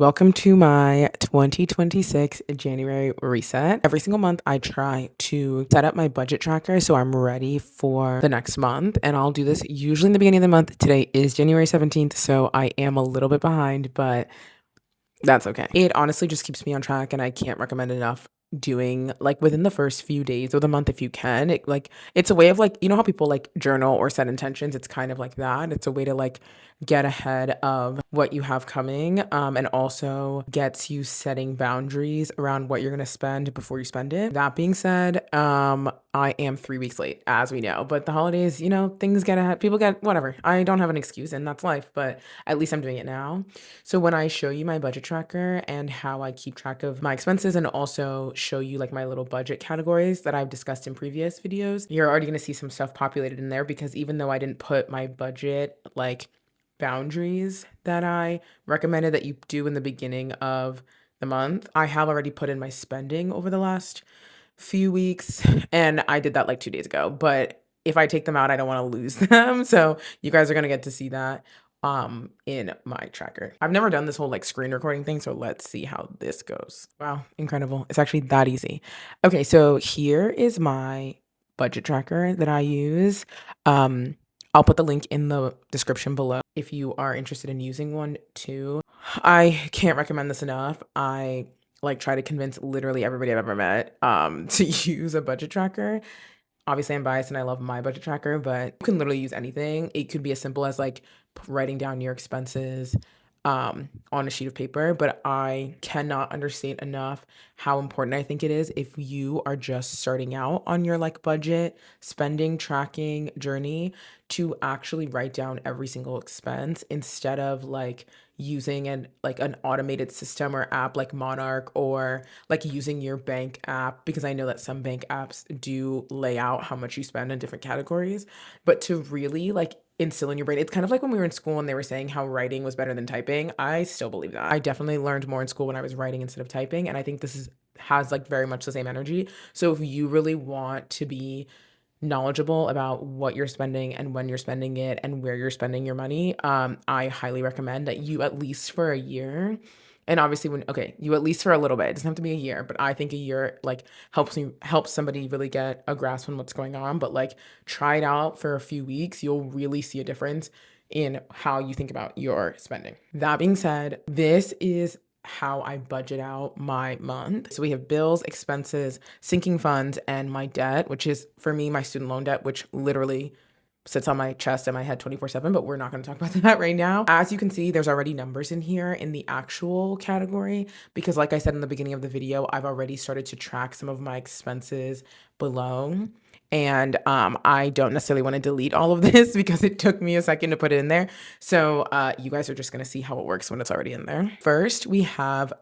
Welcome to my 2026 January reset. Every single month, I try to set up my budget tracker so I'm ready for the next month. And I'll do this usually in the beginning of the month. Today is January 17th, so I am a little bit behind, but that's okay. It honestly just keeps me on track, and I can't recommend enough doing like within the first few days of the month if you can. It's a way of like, you know how people like journal or set intentions? It's kind of like that. It's a way to like get ahead of what you have coming, and also gets you setting boundaries around what you're going to spend before you spend it. That being said, I am 3 weeks late, as we know, but the holidays, things get ahead, people get whatever. I don't have an excuse, and that's life, but at least I'm doing it now. So when I show you my budget tracker and how I keep track of my expenses, and also show you like my little budget categories that I've discussed in previous videos, you're already going to see some stuff populated in there, because even though I didn't put my budget like boundaries that I recommended that you do in the beginning of the month, I have already put in my spending over the last few weeks, and I did that like 2 days ago. But if I take them out, I don't want to lose them. So you guys are going to get to see that in my tracker. I've never done this whole like screen recording thing, so let's see how this goes. Wow, incredible. It's actually that easy. Okay, so here is my budget tracker that I use. I'll put the link in the description below if you are interested in using one too. I can't recommend this enough. I like try to convince literally everybody I've ever met to use a budget tracker. Obviously, I'm biased and I love my budget tracker, but you can literally use anything. It could be as simple as like writing down your expenses on a sheet of paper, but I cannot understate enough how important I think it is if you are just starting out on your like budget spending tracking journey to actually write down every single expense instead of like using an automated system or app like Monarch, or like using your bank app, because I know that some bank apps do lay out how much you spend in different categories. But to really like instill in your brain, it's kind of like when we were in school and they were saying how writing was better than typing. I still believe that. I definitely learned more in school when I was writing instead of typing, and I think this is has like very much the same energy. So if you really want to be knowledgeable about what you're spending and when you're spending it and where you're spending your money, I highly recommend that you at least for a year. And obviously you at least for a little bit. It doesn't have to be a year, but I think a year like helps somebody really get a grasp on what's going on. But like try it out for a few weeks. You'll really see a difference in how you think about your spending. That being said, this is how I budget out my month. So we have bills, expenses, sinking funds, and my debt, which is for me, my student loan debt, which literally sits on my chest and my head 24/7, but we're not going to talk about that right now. As you can see, there's already numbers in here in the actual category, because like I said in the beginning of the video, I've already started to track some of my expenses below. And I don't necessarily want to delete all of this because it took me a second to put it in there. So you guys are just going to see how it works when it's already in there. First, we have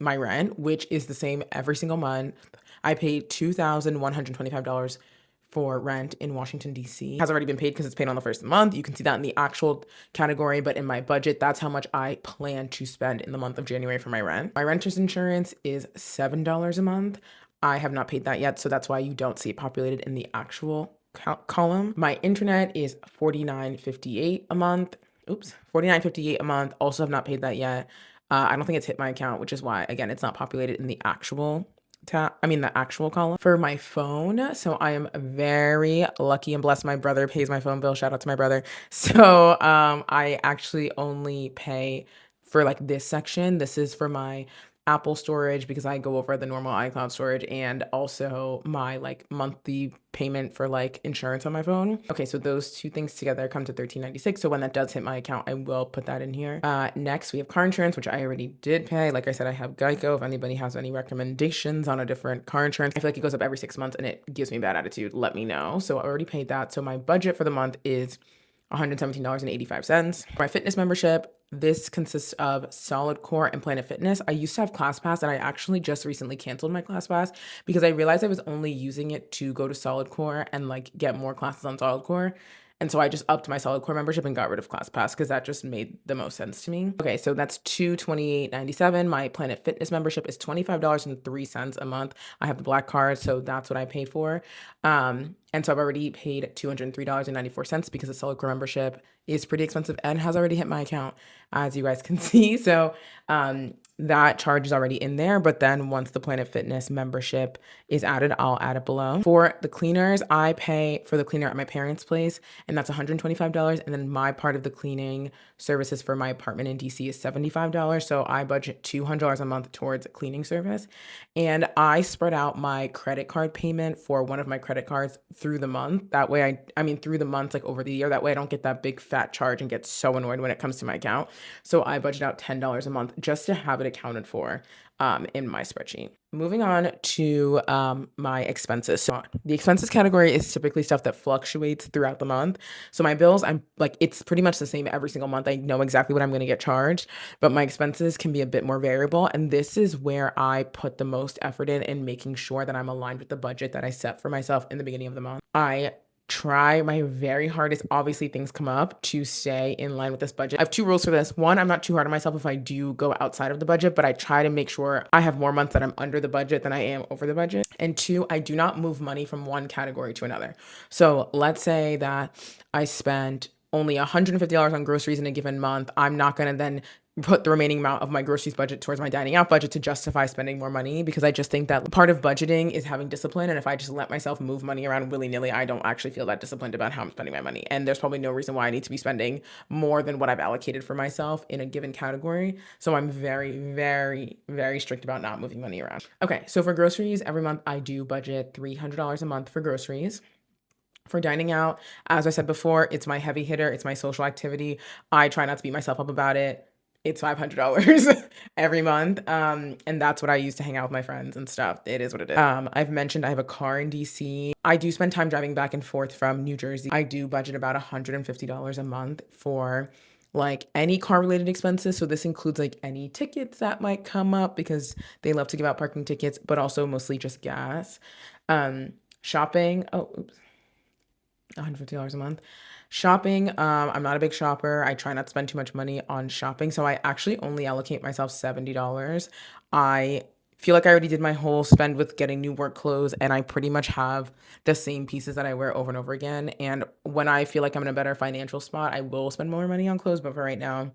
my rent, which is the same every single month. I pay $2,125 for rent in Washington, D.C. It has already been paid because it's paid on the first month. You can see that in the actual category, but in my budget, that's how much I plan to spend in the month of January for my rent. My renter's insurance is $7 a month. I have not paid that yet, so that's why you don't see it populated in the actual column. My internet is $49.58 a month. Oops, $49.58 a month. Also have not paid that yet. I don't think it's hit my account, which is why, again, it's not populated in the actual the actual column. For my phone, so I am very lucky and blessed. My brother pays my phone bill. Shout out to my brother. So I actually only pay for like this section. This is for my Apple storage, because I go over the normal iCloud storage, and also my like monthly payment for like insurance on my phone. Okay, so those two things together come to $13.96. So when that does hit my account, I will put that in here. Next, we have car insurance, which I already did pay. Like I said, I have Geico. If anybody has any recommendations on a different car insurance, I feel like it goes up every 6 months and it gives me bad attitude. Let me know. So I already paid that. So my budget for the month is $117.85. My fitness membership, this consists of Solid Core and Planet Fitness. I used to have ClassPass, and I actually just recently canceled my ClassPass because I realized I was only using it to go to Solid Core and like get more classes on Solid Core. And so I just upped my Solid Core membership and got rid of ClassPass because that just made the most sense to me. Okay, so that's $228.97. My Planet Fitness membership is $25.03 a month. I have the black card, so that's what I pay for. And so I've already paid $203.94 because the Celebrate membership is pretty expensive and has already hit my account, as you guys can see. So that charge is already in there. But then once the Planet Fitness membership is added, I'll add it below. For the cleaners, I pay for the cleaner at my parents' place, and that's $125. And then my part of the cleaning services for my apartment in DC is $75. So I budget $200 a month towards a cleaning service. And I spread out my credit card payment for one of my credit cards through the month. That way I mean through the month, like over the year. That way I don't get that big fat charge and get so annoyed when it comes to my account. So I budget out $10 a month just to have it accounted for in my spreadsheet. Moving on to my expenses. So the expenses category is typically stuff that fluctuates throughout the month. So my bills, I'm like, it's pretty much the same every single month. I know exactly what I'm going to get charged, but my expenses can be a bit more variable. And this is where I put the most effort in making sure that I'm aligned with the budget that I set for myself in the beginning of the month. I try my very hardest. Obviously, things come up to stay in line with this budget. I have two rules for this. One, I'm not too hard on myself if I do go outside of the budget, but I try to make sure I have more months that I'm under the budget than I am over the budget. And two, I do not move money from one category to another. So let's say that I spent only $150 on groceries in a given month. I'm not going to then put the remaining amount of my groceries budget towards my dining out budget to justify spending more money, because I just think that part of budgeting is having discipline. And if I just let myself move money around willy-nilly, I don't actually feel that disciplined about how I'm spending my money. And there's probably no reason why I need to be spending more than what I've allocated for myself in a given category. So I'm very, very, very strict about not moving money around. Okay, so for groceries, every month I do budget $300 a month for groceries. For dining out, as I said before, it's my heavy hitter. It's my social activity. I try not to beat myself up about it. It's $500 every month. And that's what I use to hang out with my friends and stuff. It is what it is. I've mentioned I have a car in DC. I do spend time driving back and forth from New Jersey. I do budget about $150 a month for like any car related expenses. So this includes like any tickets that might come up because they love to give out parking tickets, but also mostly just gas. Shopping. Oh, oops. $150 a month. Shopping, I'm not a big shopper. I try not to spend too much money on shopping. So I actually only allocate myself $70. I feel like I already did my whole spend with getting new work clothes, and I pretty much have the same pieces that I wear over and over again. And when I feel like I'm in a better financial spot, I will spend more money on clothes, but for right now,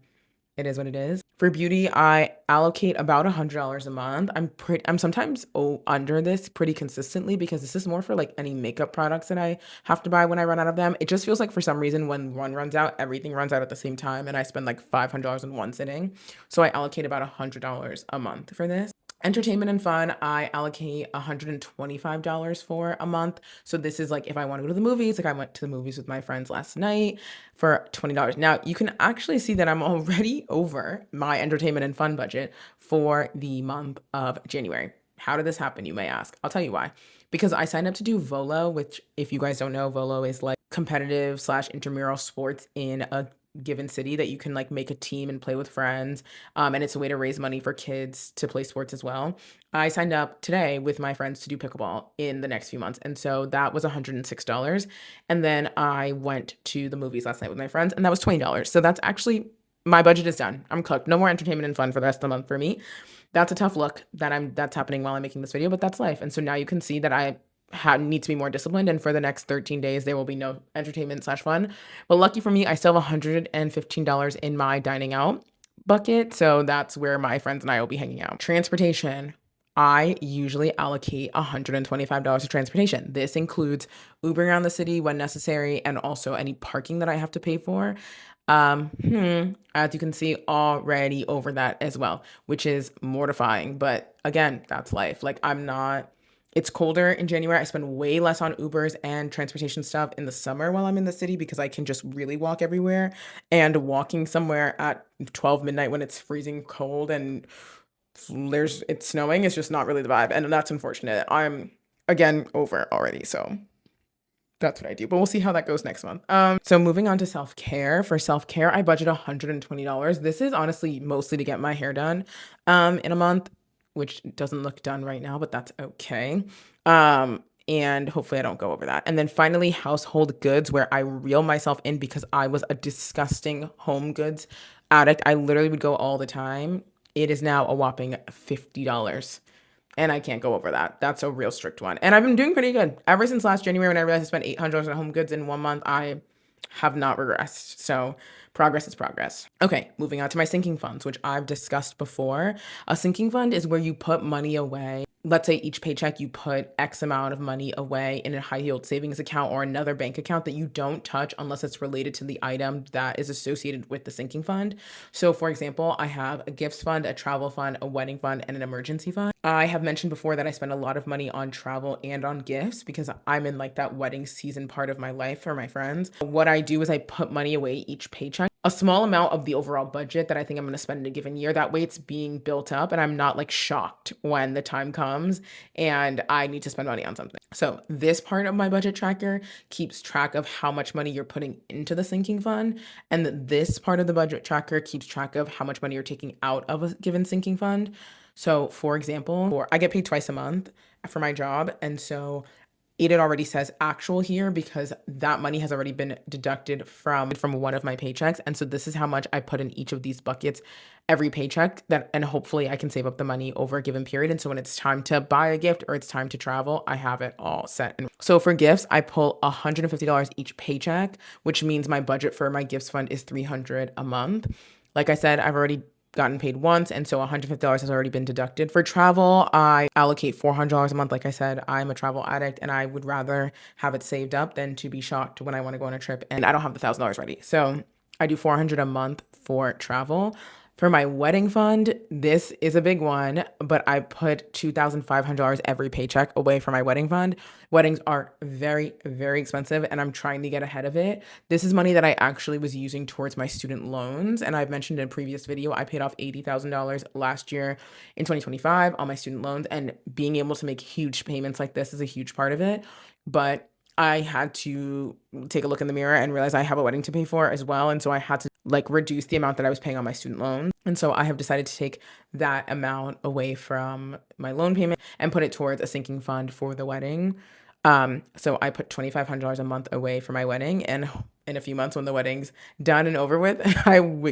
it is what it is. For beauty, I allocate about $100 a month. I'm sometimes under this pretty consistently because this is more for like any makeup products that I have to buy when I run out of them. It just feels like for some reason when one runs out, everything runs out at the same time, and I spend like $500 in one sitting. So I allocate about $100 a month for this. Entertainment and fun, I allocate $125 for a month. So this is like if I want to go to the movies, like I went to the movies with my friends last night for $20. Now you can actually see that I'm already over my entertainment and fun budget for the month of January. How did this happen, you may ask? I'll tell you why. Because I signed up to do Volo, which if you guys don't know, Volo is like competitive / intramural sports in a given city that you can like make a team and play with friends. And it's a way to raise money for kids to play sports as well. I signed up today with my friends to do pickleball in the next few months. And so that was $106. And then I went to the movies last night with my friends, and that was $20. So that's actually, my budget is done. I'm cooked. No more entertainment and fun for the rest of the month for me. That's a tough look that's happening while I'm making this video, but that's life. And so now you can see that I need to be more disciplined, and for the next 13 days there will be no entertainment / fun. But lucky for me, I still have $115 in my dining out bucket, so that's where my friends and I will be hanging out. Transportation, I usually allocate $125 to transportation. This includes Ubering around the city when necessary, and also any parking that I have to pay for. As you can see, already over that as well, which is mortifying. But again, that's life. Like it's colder in January. I spend way less on Ubers and transportation stuff in the summer while I'm in the city because I can just really walk everywhere. And walking somewhere at 12 midnight when it's freezing cold and it's snowing is just not really the vibe. And that's unfortunate. I'm, again, over already, so that's what I do. But we'll see how that goes next month. So moving on to self-care. For self-care, I budget $120. This is honestly mostly to get my hair done in a month, which doesn't look done right now, but that's okay. And hopefully I don't go over that. And then finally, household goods, where I reel myself in because I was a disgusting home goods addict. I literally would go all the time. It is now a whopping $50 and I can't go over that. That's a real strict one. And I've been doing pretty good. Ever since last January when I realized I spent $800 on home goods in 1 month, I have not regressed. So progress is progress. Okay, moving on to my sinking funds, which I've discussed before. A sinking fund is where you put money away. Let's say each paycheck you put X amount of money away in a high yield savings account or another bank account that you don't touch unless it's related to the item that is associated with the sinking fund. So for example, I have a gifts fund, a travel fund, a wedding fund, and an emergency fund. I have mentioned before that I spend a lot of money on travel and on gifts because I'm in like that wedding season part of my life for my friends. What I do is I put money away each paycheck, a small amount of the overall budget that I think I'm going to spend in a given year. That way it's being built up and I'm not like shocked when the time comes and I need to spend money on something. So this part of my budget tracker keeps track of how much money you're putting into the sinking fund. And this part of the budget tracker keeps track of how much money you're taking out of a given sinking fund. So for example, I get paid twice a month for my job. And so it already says actual here because that money has already been deducted from one of my paychecks. And so this is how much I put in each of these buckets every paycheck, and hopefully I can save up the money over a given period. And so when it's time to buy a gift or it's time to travel, I have it all set. And so for gifts, I pull $150 each paycheck, which means my budget for my gifts fund is $300 a month. Like I said, I've already gotten paid once, and so $150 has already been deducted. For travel, I allocate $400 a month. Like I said, I'm a travel addict and I would rather have it saved up than to be shocked when I want to go on a trip and I don't have the $1,000 ready. So I do $400 a month for travel. For my wedding fund, this is a big one, but I put $2,500 every paycheck away for my wedding fund. Weddings are very, very expensive, and I'm trying to get ahead of it. This is money that I actually was using towards my student loans, and I've mentioned in a previous video, I paid off $80,000 last year in 2025 on my student loans, and being able to make huge payments like this is a huge part of it. But I had to take a look in the mirror and realize I have a wedding to pay for as well. And so I had to like reduce the amount that I was paying on my student loan. And so I have decided to take that amount away from my loan payment and put it towards a sinking fund for the wedding. So I put $2,500 a month away for my wedding, and in a few months when the wedding's done and over with,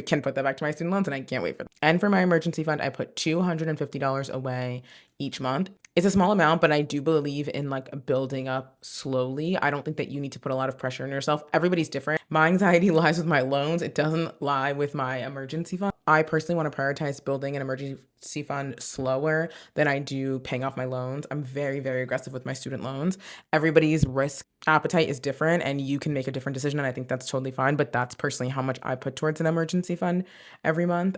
can put that back to my student loans, and I can't wait for that. And for my emergency fund, I put $250 away each month. It's a small amount, but I do believe in like building up slowly. I don't think that you need to put a lot of pressure on yourself. Everybody's different. My anxiety lies with my loans. It doesn't lie with my emergency fund. I personally want to prioritize building an emergency fund slower than I do paying off my loans. I'm very, very aggressive with my student loans. Everybody's risk appetite is different and you can make a different decision. And I think that's totally fine. But that's personally how much I put towards an emergency fund every month.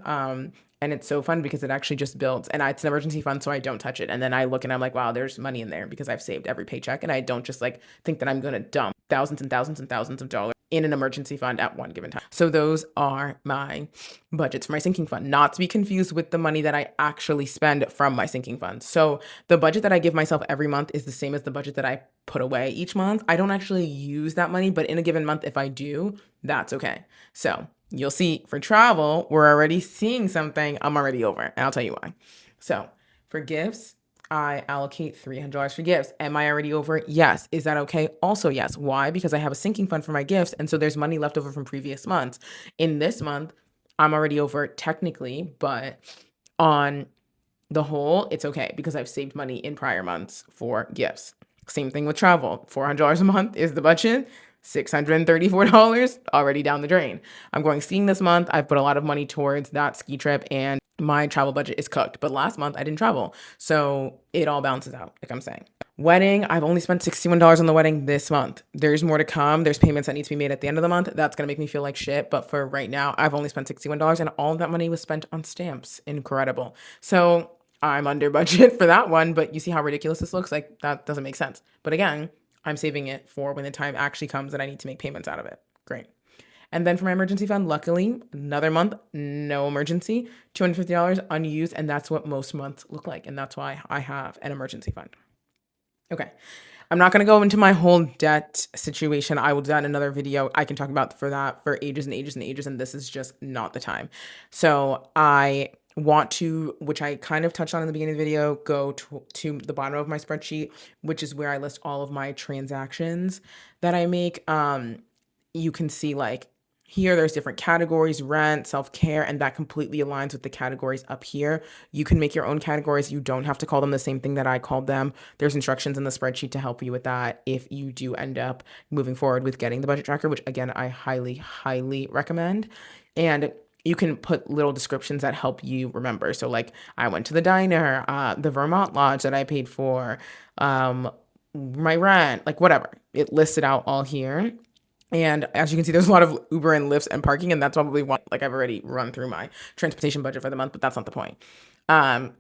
And it's so fun because it actually just builds, and it's an emergency fund, so I don't touch it. And then I look and I'm like, wow, there's money in there because I've saved every paycheck. And I don't just like think that I'm going to dump thousands and thousands and thousands of dollars in an emergency fund at one given time. So those are my budgets for my sinking fund, not to be confused with the money that I actually spend from my sinking fund. So the budget that I give myself every month is the same as the budget that I put away each month. I don't actually use that money, but in a given month, if I do, that's okay. So you'll see for travel, we're already seeing something. I'm already over, and I'll tell you why. So for gifts, I allocate $300 for gifts. Am I already over? Yes. Is that okay? Also, yes. Why? Because I have a sinking fund for my gifts, and so there's money left over from previous months. In this month, I'm already over technically, but on the whole, it's okay because I've saved money in prior months for gifts. Same thing with travel. $400 a month is the budget. $634 already down the drain. I'm going skiing this month. I've put a lot of money towards that ski trip and my travel budget is cooked. But last month I didn't travel. So it all balances out, like I'm saying. Wedding, I've only spent $61 on the wedding this month. There's more to come. There's payments that need to be made at the end of the month. That's going to make me feel like shit. But for right now, I've only spent $61 and all of that money was spent on stamps. Incredible. So I'm under budget for that one, but you see how ridiculous this looks? Like that doesn't make sense. But again, I'm saving it for when the time actually comes that I need to make payments out of it. Great. And then for my emergency fund, luckily, another month, no emergency, $250 unused. And that's what most months look like. And that's why I have an emergency fund. Okay. I'm not going to go into my whole debt situation. I will do that in another video. I can talk about for that for ages and ages and ages. And this is just not the time. So I want to, which I kind of touched on in the beginning of the video, go to the bottom of my spreadsheet, which is where I list all of my transactions that I make. You can see like Here, there's different categories: rent, self-care, and that completely aligns with the categories up here. You can make your own categories. You don't have to call them the same thing that I called them. There's instructions in the spreadsheet to help you with that if you do end up moving forward with getting the budget tracker, which again, I highly, highly recommend. And you can put little descriptions that help you remember. So like I went to the diner, the Vermont Lodge that I paid for, my rent, like whatever. It lists it out all here. And as you can see, there's a lot of Uber and Lyfts and parking, and that's probably why, like, I've already run through my transportation budget for the month, but that's not the point.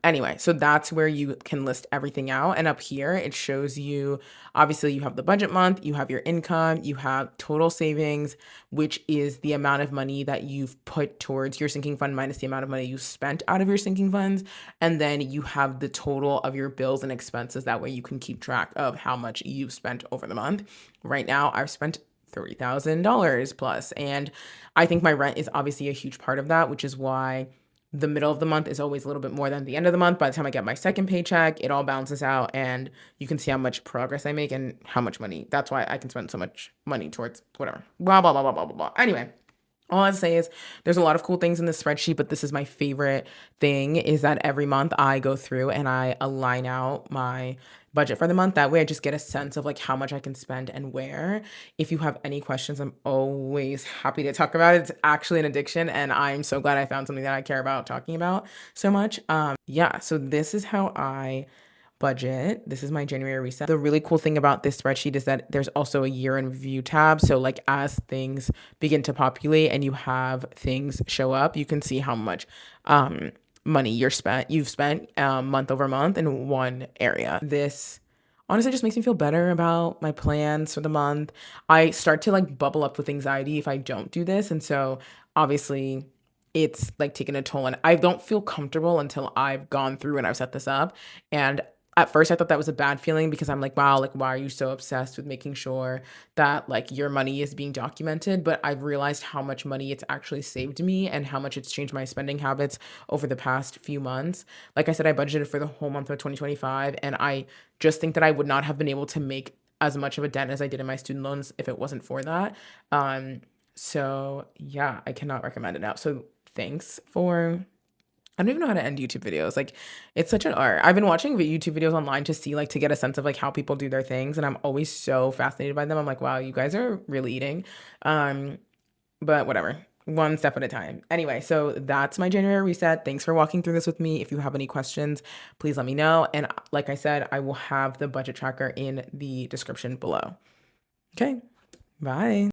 Anyway, so that's where you can list everything out. And up here, it shows you, obviously, you have the budget month, you have your income, you have total savings, which is the amount of money that you've put towards your sinking fund minus the amount of money you spent out of your sinking funds. And then you have the total of your bills and expenses. That way you can keep track of how much you've spent over the month. Right now, I've spent $30,000 plus. And I think my rent is obviously a huge part of that, which is why the middle of the month is always a little bit more than the end of the month. By the time I get my second paycheck, it all balances out and you can see how much progress I make and how much money. That's why I can spend so much money towards whatever. Blah, blah, blah, blah, blah, blah, blah. Anyway, all I'd say is there's a lot of cool things in this spreadsheet, but this is my favorite thing is that every month I go through and I align out my budget for the month. That way I just get a sense of like how much I can spend and where. If you have any questions, I'm always happy to talk about it. It's actually an addiction and I'm so glad I found something that I care about talking about so much. Yeah, so this is how I budget. This is my January reset. The really cool thing about this spreadsheet is that there's also a year in review tab. So like as things begin to populate and you have things show up, you can see how much money you've spent month over month in one area. This honestly just makes me feel better about my plans for the month. I start to like bubble up with anxiety if I don't do this. And so obviously it's like taking a toll and I don't feel comfortable until I've gone through and I've set this up. And at first I thought that was a bad feeling because I'm like, wow, like why are you so obsessed with making sure that like your money is being documented? But I've realized how much money it's actually saved me and how much it's changed my spending habits over the past few months. Like I said, I budgeted for the whole month of 2025 and I just think that I would not have been able to make as much of a dent as I did in my student loans if it wasn't for that. So yeah, I cannot recommend it enough. So thanks for I don't even know how to end YouTube videos. Like it's such an art. I've been watching YouTube videos online to see like to get a sense of like how people do their things and I'm always so fascinated by them. I'm like, wow, you guys are really eating. But whatever. One step at a time. Anyway, so that's my January reset. Thanks for walking through this with me. If you have any questions, please let me know. And like I said, I will have the budget tracker in the description below. Okay. Bye.